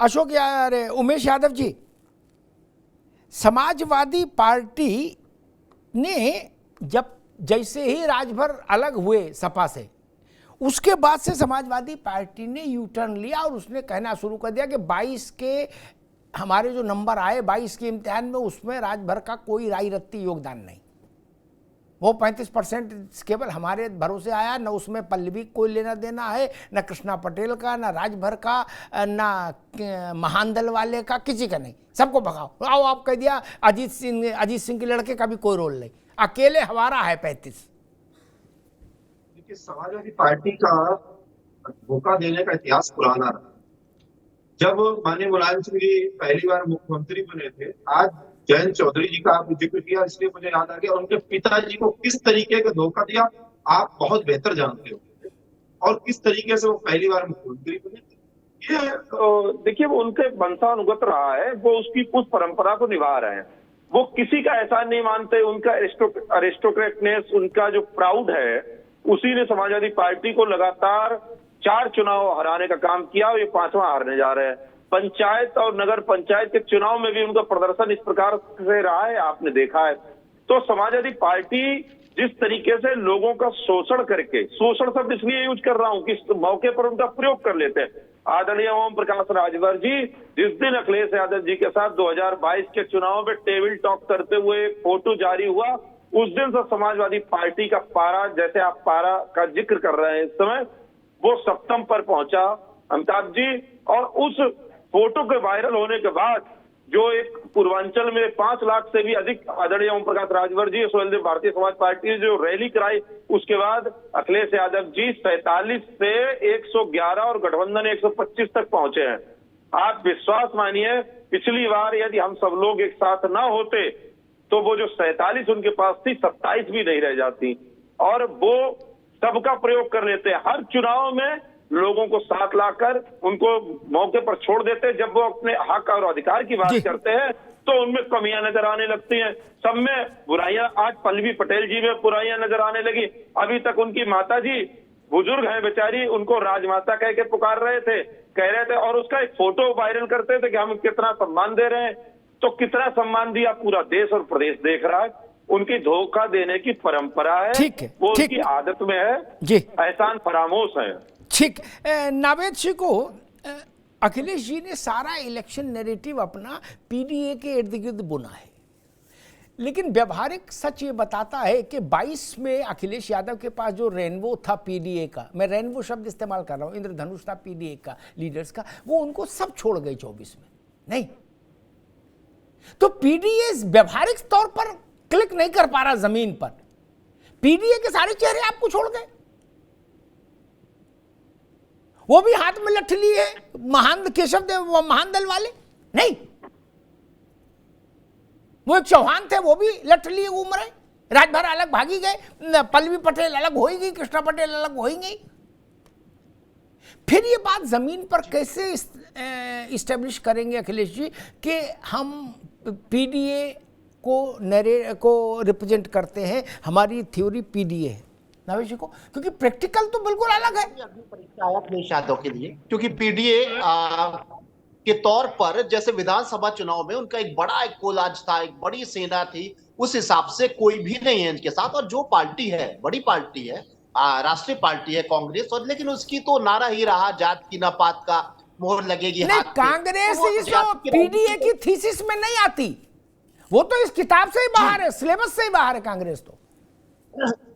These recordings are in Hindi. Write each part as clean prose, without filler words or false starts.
अशोक अरे उमेश यादव जी, समाजवादी पार्टी ने जब जैसे ही राजभर अलग हुए सपा से, उसके बाद से समाजवादी पार्टी ने यू टर्न लिया और उसने कहना शुरू कर दिया कि 22 के हमारे जो नंबर आए 22 के इम्तिहान में, उसमें राजभर का कोई राई रत्ती योगदान नहीं। वो 35% केवल हमारे भरोसे आया, न उसमें पल्लवी कोई लेना देना है, न कृष्णा पटेल का, न राजभर का, न महानदल वाले का, किसी का नहीं, सबको भगाओ। आओ आप कह दिया अजीत सिंह के लड़के का भी कोई रोल नहीं, अकेले हमारा है 35। देखिए, समाजवादी पार्टी का धोखा देने का इतिहास पुराना रहा। जब माननीय मुलायम सिंह जी पहली बार मुख्यमंत्री बने थे, आज जयंत चौधरी जी का आप जिक्र किया, इसलिए मुझे याद आ गया, उनके पिताजी को किस तरीके का धोखा दिया आप बहुत बेहतर जानते हो, और किस तरीके से वो पहली बार मुख्यमंत्री बने थे। ये देखिए, वो उनके वंशानुगत रहा है, वो उसकी उस परंपरा को निभा रहे हैं। वो किसी का एहसान नहीं मानते। उनका एरिस्टोक्रेटनेस, उनका जो प्राउड है, उसी ने समाजवादी पार्टी को लगातार 4 चुनाव हराने का काम किया और ये 5वां हारने जा रहे हैं। पंचायत और नगर पंचायत के चुनाव में भी उनका प्रदर्शन इस प्रकार से रहा है, आपने देखा है। तो समाजवादी पार्टी जिस तरीके से लोगों का शोषण करके, शोषण शब्द इसलिए यूज कर रहा हूं कि इस मौके पर उनका प्रयोग कर लेते हैं। आदरणीय ओम प्रकाश राजभर जी जिस दिन अखिलेश यादव जी के साथ 2022 के चुनाव में टेबल टॉक करते हुए फोटो जारी हुआ, उस दिन से समाजवादी पार्टी का पारा, जैसे आप पारा का जिक्र कर रहे हैं इस समय, वो सप्तम पर पहुंचा अमिताभ जी। और उस फोटो के वायरल होने के बाद जो एक पूर्वांचल में 5 लाख से भी अधिक आदरणीय ओम प्रकाश राजभर जी, सोहेलदेव भारतीय समाज पार्टी ने जो रैली कराई, उसके बाद अखिलेश यादव जी 47 से 111 और गठबंधन 125 तक पहुंचे हैं। आप विश्वास मानिए, पिछली बार यदि हम सब लोग एक साथ ना होते तो वो जो 47 उनके पास थी, 27 भी नहीं रह जाती। और वो सबका प्रयोग कर लेते हैं। हर चुनाव में लोगों को साथ लाकर उनको मौके पर छोड़ देते हैं। जब वो अपने हक और अधिकार की बात करते हैं तो उनमें कमियां नजर आने लगती हैं, सब में बुराइयां। आज पल्लवी पटेल जी में बुराइयां नजर आने लगी। अभी तक उनकी माता जी बुजुर्ग हैं बेचारी, उनको राजमाता कह के पुकार रहे थे, कह रहे थे, और उसका एक फोटो वायरल करते थे कि हम कितना सम्मान दे रहे हैं। तो कितना सम्मान दिया पूरा देश और प्रदेश देख रहा है। उनकी धोखा देने की परंपरा है, वो उनकी आदत में है जी, एहसान फरामोश है। ठीक, नावेद सिंह को अखिलेश जी ने सारा इलेक्शन नैरेटिव अपना पीडीए के इर्द गिर्द बुना है, लेकिन व्यवहारिक सच ये बताता है कि 22 में अखिलेश यादव के पास जो रेनबो था पीडीए का, मैं रेनबो शब्द इस्तेमाल कर रहा हूँ, इंद्रधनुष था पीडीए का लीडर्स का, वो उनको सब छोड़ गए 24 में। नहीं तो पीडीए व्यवहारिक तौर पर क्लिक नहीं कर पा रहा जमीन पर। पीडीए के सारे चेहरे आपको छोड़ गए, वो भी हाथ में लठ लिए महान केशव देव महान दल वाले नहीं, वो एक चौहान थे, वो भी लठ लिए घूम रहे। राजभर अलग भागी गए, पल्लवी पटेल अलग हो ही गई, कृष्णा पटेल अलग हो ही गई। फिर ये बात जमीन पर कैसे इस्टेब्लिश करेंगे अखिलेश जी कि हम पीडीए को रिप्रेजेंट करते हैं, हमारी थ्योरी पीडीए है नावेश जी को, क्योंकि प्रैक्टिकल तो बिल्कुल अलग है। अखिलेश यादव के लिए, क्योंकि पीडीए के तौर पर जैसे विधानसभा चुनाव में उनका एक बड़ा एक कोलाज था, एक बड़ी सेना थी, उस हिसाब से कोई भी नहीं है इनके साथ। और जो पार्टी है, बड़ी पार्टी है, राष्ट्रीय पार्टी है कांग्रेस, और लेकिन उसकी तो नारा ही रहा जात की ना पात का मोहर लगेगी हाथ पे। कांग्रेस पीडीए की थीसिस में नहीं आती, वो तो इस किताब से ही बाहर है, सिलेबस से ही बाहर है कांग्रेस तो।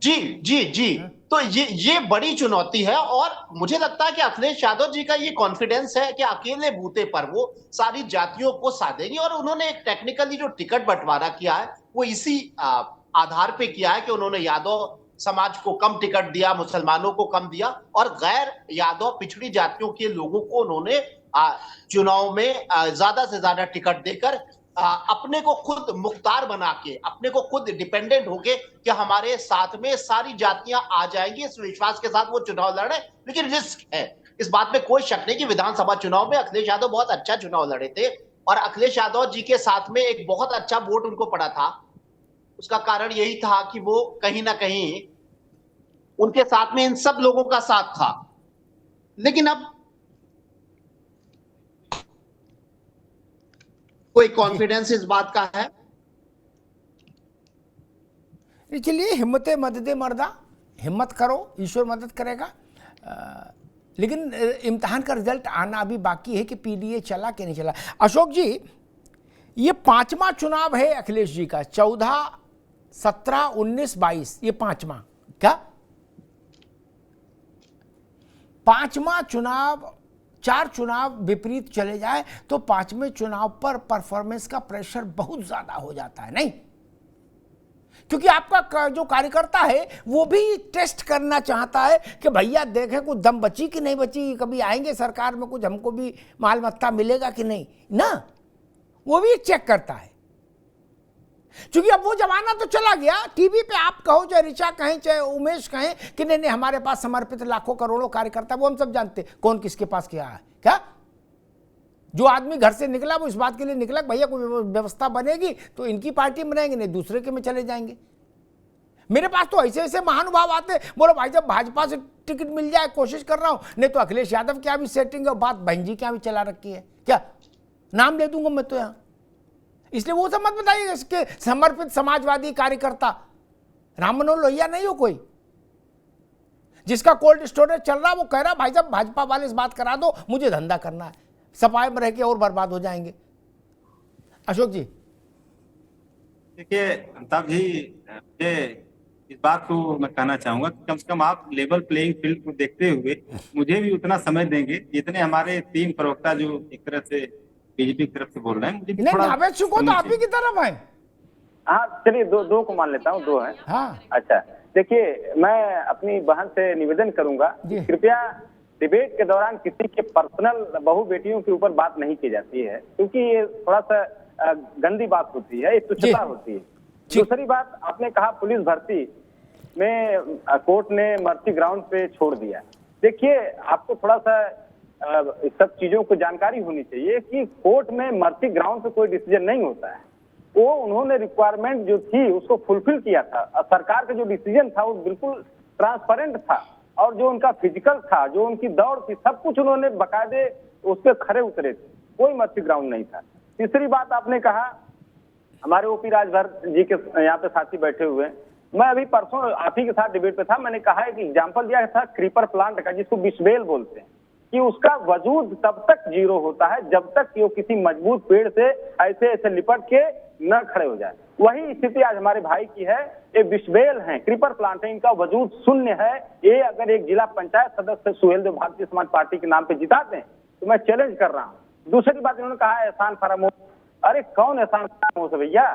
जी जी जी, तो ये बड़ी चुनौती है। और मुझे लगता है कि अखिलेश यादव जी का ये कॉन्फिडेंस है कि अकेले बूते पर वो सारी जातियों को साधेंगे। और उन्होंने एक टेक्निकली जो टिकट बंटवारा किया है वो इसी आधार पे किया है कि उन्होंने यादव समाज को कम टिकट दिया, मुसलमानों को कम दिया, और गैर यादव पिछड़ी जातियों के लोगों को उन्होंने चुनाव में ज्यादा से ज्यादा टिकट देकर अपने को खुद मुख्तार बना के, अपने को खुद डिपेंडेंट होके कि हमारे साथ में सारी जातियां आ जाएंगी, इस विश्वास के साथ वो चुनाव लड़े। लेकिन रिस्क है, इस बात में कोई शक नहीं कि विधानसभा चुनाव में अखिलेश यादव बहुत अच्छा चुनाव लड़े थे, और अखिलेश यादव जी के साथ में एक बहुत अच्छा वोट उनको पड़ा था। उसका कारण यही था कि वो कहीं ना कहीं उनके साथ में इन सब लोगों का साथ था। लेकिन अब कोई कॉन्फिडेंस इस बात का है? चलिए, हिम्मत मदद मर्दा, हिम्मत करो, ईश्वर मदद करेगा। लेकिन इम्तिहान का रिजल्ट आना अभी बाकी है कि पीडीए चला कि नहीं चला। अशोक जी, ये 5वां चुनाव है अखिलेश जी का, 14, 17, 19, 22, ये 5वां, क्या 5वां चुनाव? 4 चुनाव विपरीत चले जाए तो 5वें चुनाव पर परफॉर्मेंस का प्रेशर बहुत ज्यादा हो जाता है, नहीं? क्योंकि आपका जो कार्यकर्ता है वो भी टेस्ट करना चाहता है कि भैया देखें कुछ दम बची कि नहीं बची, कभी आएंगे सरकार में कुछ हमको भी माल मत्ता मिलेगा कि नहीं ना, वो भी चेक करता है। क्योंकि अब वो जमाना तो चला गया, टीवी पे आप कहो चाहे ऋचा कहें चाहे उमेश कहें कि नहीं हमारे पास समर्पित लाखों करोड़ों कार्यकर्ता, वो हम सब जानते कौन किसके पास क्या है। क्या जो आदमी घर से निकला वो इस बात के लिए निकला भैया कोई व्यवस्था बनेगी तो इनकी पार्टी में रहेंगे, नहीं दूसरे के में चले जाएंगे। मेरे पास तो ऐसे ऐसे महानुभाव आते, बोलो भाई जब भाजपा से टिकट मिल जाए कोशिश कर रहा हूं, नहीं तो अखिलेश यादव क्या भी सेटिंग है, बात बहन जी क्या भी चला रखी है, क्या नाम ले दूंगा मैं तो यहां। इसलिए वो सब मत बताइए इसके समर्पित समाजवादी कार्यकर्ता राम मनोहर लोहिया नहीं हो कोई, जिसका कोल्ड स्टोरेज चल रहा वो कह रहा भाई साहब भाजपा वाले इस बात करा दो, मुझे धंधा करना है, सफाई में रह के और बर्बाद हो जाएंगे। अशोक जी देखिए अमिताभ जी, मुझे इस बात को मैं कहना चाहूंगा कि कम से कम आप लेवल प्लेइंग फील्ड को देखते हुए मुझे भी उतना समय देंगे जितने हमारे 3 प्रवक्ता जो एक तरह से बीजेपी की तरफ से बोल रहे हैं, मुझे भी नहीं, थोड़ा जावेद सुको तो आप ही की तरफ है। हाँ चलिए, दो को मान लेता हूँ, 2 हैं। हाँ अच्छा देखिए, मैं अपनी बहन से निवेदन करूंगा जी। कृपया डिबेट के दौरान किसी के पर्सनल बहू बेटियों के ऊपर बात नहीं की जाती है, क्योंकि ये थोड़ा सा गंदी बात होती है, ये तुच्छता होती है। दूसरी बात, आपने कहा पुलिस भर्ती में कोर्ट ने मर्सी ग्राउंड पे छोड़ दिया। देखिए आपको थोड़ा सा इस सब चीजों को जानकारी होनी चाहिए कि कोर्ट में मर्सी ग्राउंड पे कोई डिसीजन नहीं होता है। वो उन्होंने रिक्वायरमेंट जो थी उसको फुलफिल किया था, और सरकार का जो डिसीजन था वो बिल्कुल ट्रांसपेरेंट था, और जो उनका फिजिकल था, जो उनकी दौड़ थी, सब कुछ उन्होंने बकायदे उस पर खरे उतरे थे, कोई मर्सी ग्राउंड नहीं था। तीसरी बात आपने कहा, हमारे ओपी राजभर जी के यहाँ पे साथी बैठे हुए, मैं अभी परसों आप ही के साथ डिबेट पे था, मैंने कहा एक एग्जाम्पल दिया था क्रीपर प्लांट का, जिसको बिस्बेल बोलते हैं, कि उसका वजूद तब तक जीरो होता है जब तक कि वो किसी मजबूत पेड़ से ऐसे ऐसे लिपट के न खड़े हो जाए। वही स्थिति आज हमारे भाई की है, ये बिस्बेल हैं, क्रीपर प्लांट है, इनका वजूद शून्य है। ये अगर एक जिला पंचायत सदस्य सुहेल देव भारतीय समाज पार्टी के नाम पे जिताते हैं तो मैं चैलेंज कर रहा हूँ। दूसरी बात इन्होंने कहा एहसान फरामोश, अरे कौन एहसान फरामोश है भैया?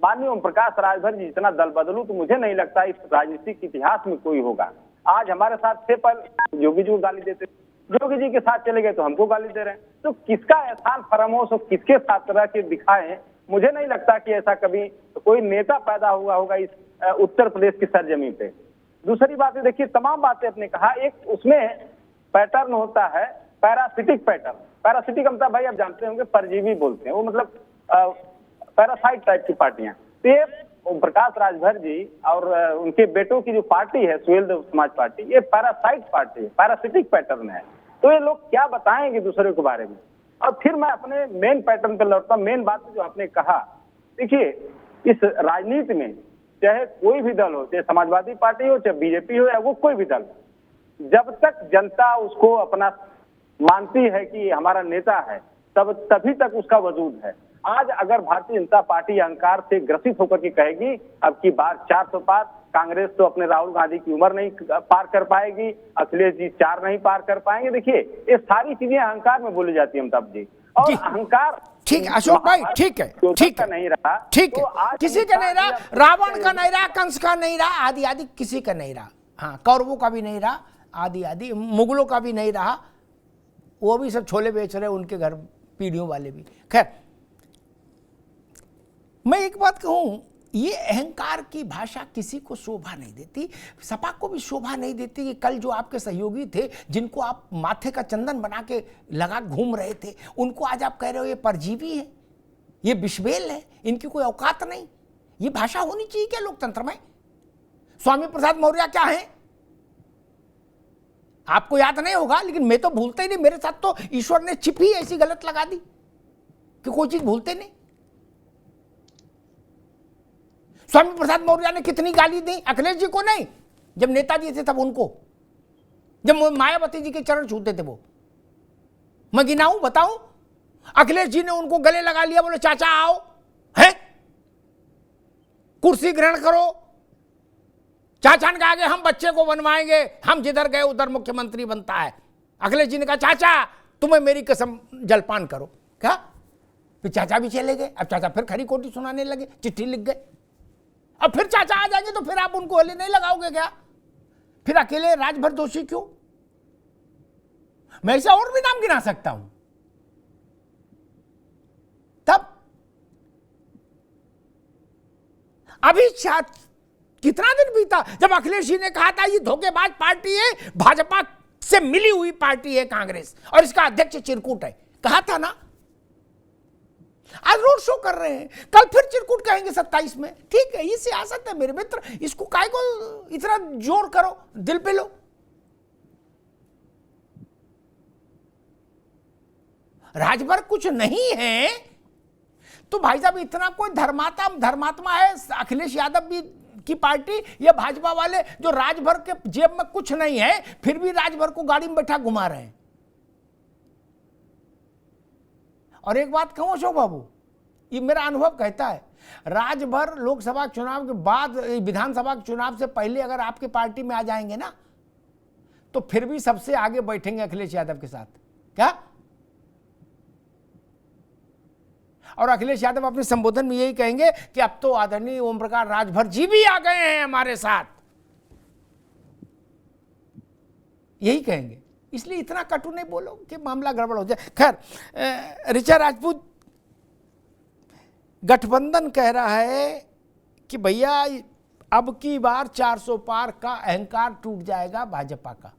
माननीय ओम प्रकाश राजभर जी जितना दल बदलू तो मुझे नहीं लगता इस राजनीतिक इतिहास में कोई होगा। आज हमारे साथ थे पर योगी जी को गाली देते, योगी जी के साथ चले गए तो हमको गाली दे रहे हैं, तो किसका एहसान फरामोश और किसके साथ तरह के दिखाएं? मुझे नहीं लगता कि ऐसा कभी कोई नेता पैदा हुआ होगा इस उत्तर प्रदेश की सरजमी पे। दूसरी बात है, देखिए तमाम बातें आपने कहा, एक उसमें पैटर्न होता है पैरासिटिक पैटर्न। पैरासिटिक मतलब भाई आप जानते होंगे परजीवी बोलते हैं, वो मतलब पैरासाइट टाइप की पार्टियां। तो ये ओम प्रकाश राजभर जी और उनके बेटों की जो पार्टी है सुहेल देव समाज पार्टी, ये पैरासाइट पार्टी है, पैरासिटिक पैटर्न है। तो ये लोग क्या बताएंगे दूसरे के बारे में? और फिर मैं अपने मेन पैटर्न पर लौटता हूं, मेन बात जो आपने कहा। देखिए इस राजनीति में चाहे कोई भी दल हो, चाहे समाजवादी पार्टी हो, चाहे बीजेपी हो, या वो कोई भी दल, जब तक जनता उसको अपना मानती है कि हमारा नेता है, तभी तक उसका वजूद है। आज अगर भारतीय जनता पार्टी अहंकार से ग्रसित होकर के कहेगी अब की बार 400 पार, कांग्रेस तो अपने राहुल गांधी की उम्र नहीं पार कर पाएगी, अखिलेश जी 4 नहीं पार कर पाएंगे। देखिए ये सारी चीजें अहंकार में बोली जाती है अमिताभ जी, और अहंकार ठीक है अशोक भाई, ठीक है ठीक है नहीं रहा, ठीक तो है, किसी का नहीं रहा, रावण का नहीं रहा, कंस का नहीं रहा, आदि आदि किसी का नहीं रहा, हाँ कौरवों का भी नहीं रहा, आदि आदि मुगलों का भी नहीं रहा, वो भी सब छोले बेच रहे उनके घर, पीढ़ियों वाले भी। खैर मैं एक बात कहूं, ये अहंकार की भाषा किसी को शोभा नहीं देती, सपा को भी शोभा नहीं देती कि कल जो आपके सहयोगी थे जिनको आप माथे का चंदन बना के लगा घूम रहे थे, उनको आज आप कह रहे हो ये परजीवी है, ये बिस्बेल है, इनकी कोई औकात नहीं। ये भाषा होनी चाहिए क्या लोकतंत्र में? स्वामी प्रसाद मौर्य क्या है आपको याद नहीं होगा, लेकिन मैं तो भूलता ही नहीं, मेरे साथ तो ईश्वर ने चिप ही ऐसी गलत लगा दी। कि कोई चीज भूलते नहीं। स्वामी प्रसाद मौर्य ने कितनी गाली दी अखिलेश जी को, नहीं जब नेताजी थे तब उनको, जब मायावती जी के चरण छूते थे वो। मैं गिनाऊं, बताऊं? अखिलेश जी ने उनको गले लगा लिया, बोले चाचा आओ, है कुर्सी ग्रहण करो। चाचा ने कहा कि हम बच्चे को बनवाएंगे, हम जिधर गए उधर मुख्यमंत्री बनता है। अखिलेश जी ने कहा चाचा तुम्हें मेरी कसम जलपान करो। क्या? फिर चाचा भी चले गए। अब चाचा फिर खरी खोटी सुनाने लगे, चिट्ठी लिख गए। अब फिर चाचा आ जाएंगे तो फिर आप उनको गले नहीं लगाओगे क्या? फिर अकेले राजभर दोषी क्यों? मैं ऐसे और भी नाम गिना सकता हूं। तब अभी कितना दिन बीता जब अखिलेश जी ने कहा था ये धोखेबाज पार्टी है, भाजपा से मिली हुई पार्टी है कांग्रेस, और इसका अध्यक्ष चिरकुट है। कहा था ना। आज रोड शो कर रहे हैं, कल फिर चिरकुट कहेंगे 27 में। ठीक है, ये सियासत है मेरे मित्र, इसको काहे को इतना जोर करो, दिल पे लो। राजभर कुछ नहीं है तो भाई साहब इतना कोई धर्मात्मा है अखिलेश यादव भी की पार्टी या भाजपा वाले जो राजभर के जेब में कुछ नहीं है फिर भी राजभर को गाड़ी में बैठा घुमा रहे हैं। और एक बात कहूं अशोक बाबू, ये मेरा अनुभव कहता है, राजभर लोकसभा चुनाव के बाद विधानसभा चुनाव से पहले अगर आपके पार्टी में आ जाएंगे ना तो फिर भी सबसे आगे बैठेंगे अखिलेश यादव के साथ। क्या? और अखिलेश यादव अपने संबोधन में यही कहेंगे कि अब तो आदरणीय ओम प्रकाश राजभर जी भी आ गए हैं हमारे साथ, यही कहेंगे। इसलिए इतना कटु नहीं बोलो कि मामला गड़बड़ हो जाए। खैर, ऋचा राजपूत गठबंधन कह रहा है कि भैया अब की बार 400 पार का अहंकार टूट जाएगा भाजपा का।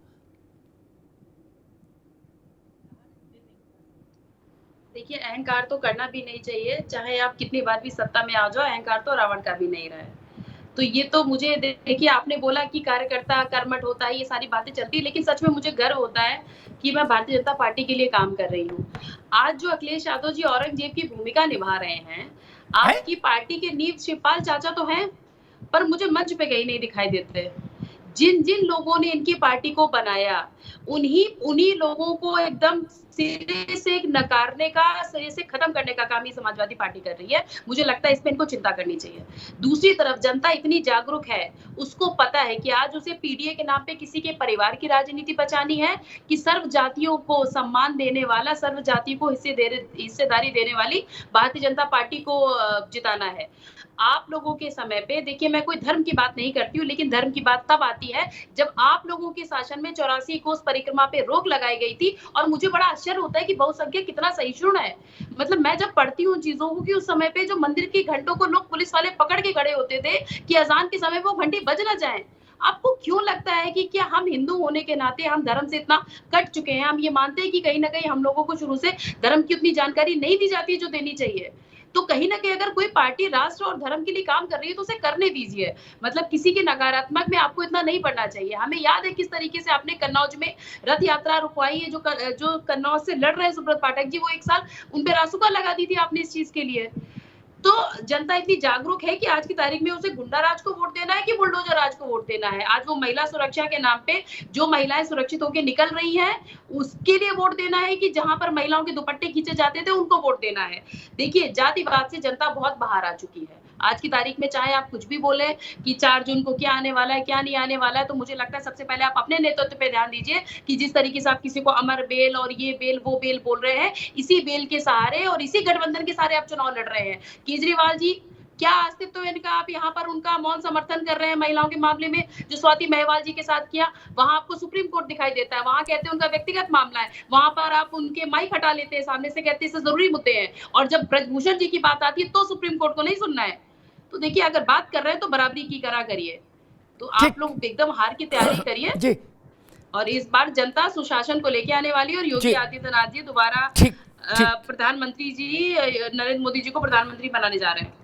देखिए, अहंकार तो करना भी नहीं चाहिए, चाहे आप कितनी बार भी सत्ता में आ जाओ। अहंकार तो रावण का भी नहीं रहा है। तो ये तो मुझे देखिए, आपने बोला कि कार्यकर्ता कर्मठ होता है, ये सारी बातें चलती है, लेकिन सच में मुझे गर्व होता है कि मैं भारतीय जनता पार्टी के लिए काम कर रही हूँ। आज जो अखिलेश यादव जी औरंगजेब की भूमिका निभा रहे हैं, आपकी पार्टी के नींव शिवपाल चाचा तो हैं, पर मुझे मंच पे कहीं नहीं दिखाई देते। जिन जिन लोगों ने इनकी पार्टी को बनाया उन्हीं लोगों को एकदम सिरे से नकारने का, सिरे से खत्म करने का काम ही समाजवादी पार्टी कर रही है। मुझे लगता है इसमें इनको चिंता करनी चाहिए। दूसरी तरफ जनता इतनी जागरूक है, उसको पता है कि आज उसे पीडीए के नाम पे किसी के परिवार की राजनीति बचानी है कि सर्व जातियों को सम्मान देने वाला, सर्व जाति को हिस्सेदारी देने वाली भारतीय जनता पार्टी को जिताना है। आप लोगों के समय पे देखिए, मैं कोई धर्म की बात नहीं करती हूँ, लेकिन धर्म की बात तब आती है जब आप लोगों के शासन में 84 कोस परिक्रमा पे रोक लगाई गई थी। और मुझे बड़ा आश्चर्य होता है कि बहुसंख्यक कितना सहिष्णु है। मतलब मैं जब पढ़ती हूँ चीजों को कि उस समय पे जो मंदिर के घंटों को लोग पुलिस वाले पकड़ के खड़े होते थे कि अजान के समय वो घंटी बज ना जाए। आपको क्यों लगता है कि क्या हम हिंदू होने के नाते हम धर्म से इतना कट चुके हैं? हम ये मानते हैं कि कहीं ना कहीं हम लोगों को शुरू से धर्म की उतनी जानकारी नहीं दी जाती जो देनी चाहिए। तो कहीं ना कहीं अगर कोई पार्टी राष्ट्र और धर्म के लिए काम कर रही है तो उसे करने दीजिए। मतलब किसी के नकारात्मक में आपको इतना नहीं पड़ना चाहिए। हमें याद है किस तरीके से आपने कन्नौज में रथ यात्रा रुकवाई है। जो कन्नौज से लड़ रहे सुब्रत पाठक जी, वो एक साल उन पे रासुका लगा दी थी आपने इस चीज के लिए। तो जनता इतनी जागरूक है कि आज की तारीख में उसे गुंडा राज को वोट देना है कि बुलडोजर राज को वोट देना है। आज वो महिला सुरक्षा के नाम पे जो महिलाएं सुरक्षित होकर निकल रही हैं उसके लिए वोट देना है कि जहां पर महिलाओं के दुपट्टे खींचे जाते थे उनको वोट देना है। देखिए, जातिवाद से जनता बहुत बाहर आ चुकी है। आज की तारीख में चाहे आप कुछ भी बोले कि 4 जून को क्या आने वाला है क्या नहीं आने वाला है, तो मुझे लगता है सबसे पहले आप अपने नेतृत्व पे ध्यान दीजिए कि जिस तरीके से आप किसी को अमर बेल और ये बेल वो बेल बोल रहे हैं, इसी बेल के सहारे और इसी गठबंधन के सहारे आप चुनाव लड़ रहे हैं। केजरीवाल जी, क्या अस्तित्व है इनका? आप यहाँ पर उनका मौन समर्थन कर रहे हैं महिलाओं के मामले में। जो स्वाति महवाल जी के साथ किया, वहां आपको सुप्रीम कोर्ट दिखाई देता है, वहां कहते हैं उनका व्यक्तिगत मामला है, वहां पर आप उनके माइक हटा लेते हैं सामने से, कहते हैं इससे जरूरी मुद्दे हैं। और जब ब्रजभूषण जी की बात आती है तो सुप्रीम कोर्ट को नहीं सुनना है। तो देखिए, अगर बात कर रहे हैं तो बराबरी की करा करिए। तो आप लोग एकदम हार की तैयारी करिए। और इस बार जनता सुशासन को लेके आने वाली है और योगी आदित्यनाथ जी दोबारा प्रधानमंत्री जी, नरेंद्र मोदी जी को प्रधानमंत्री बनाने जा रहे हैं।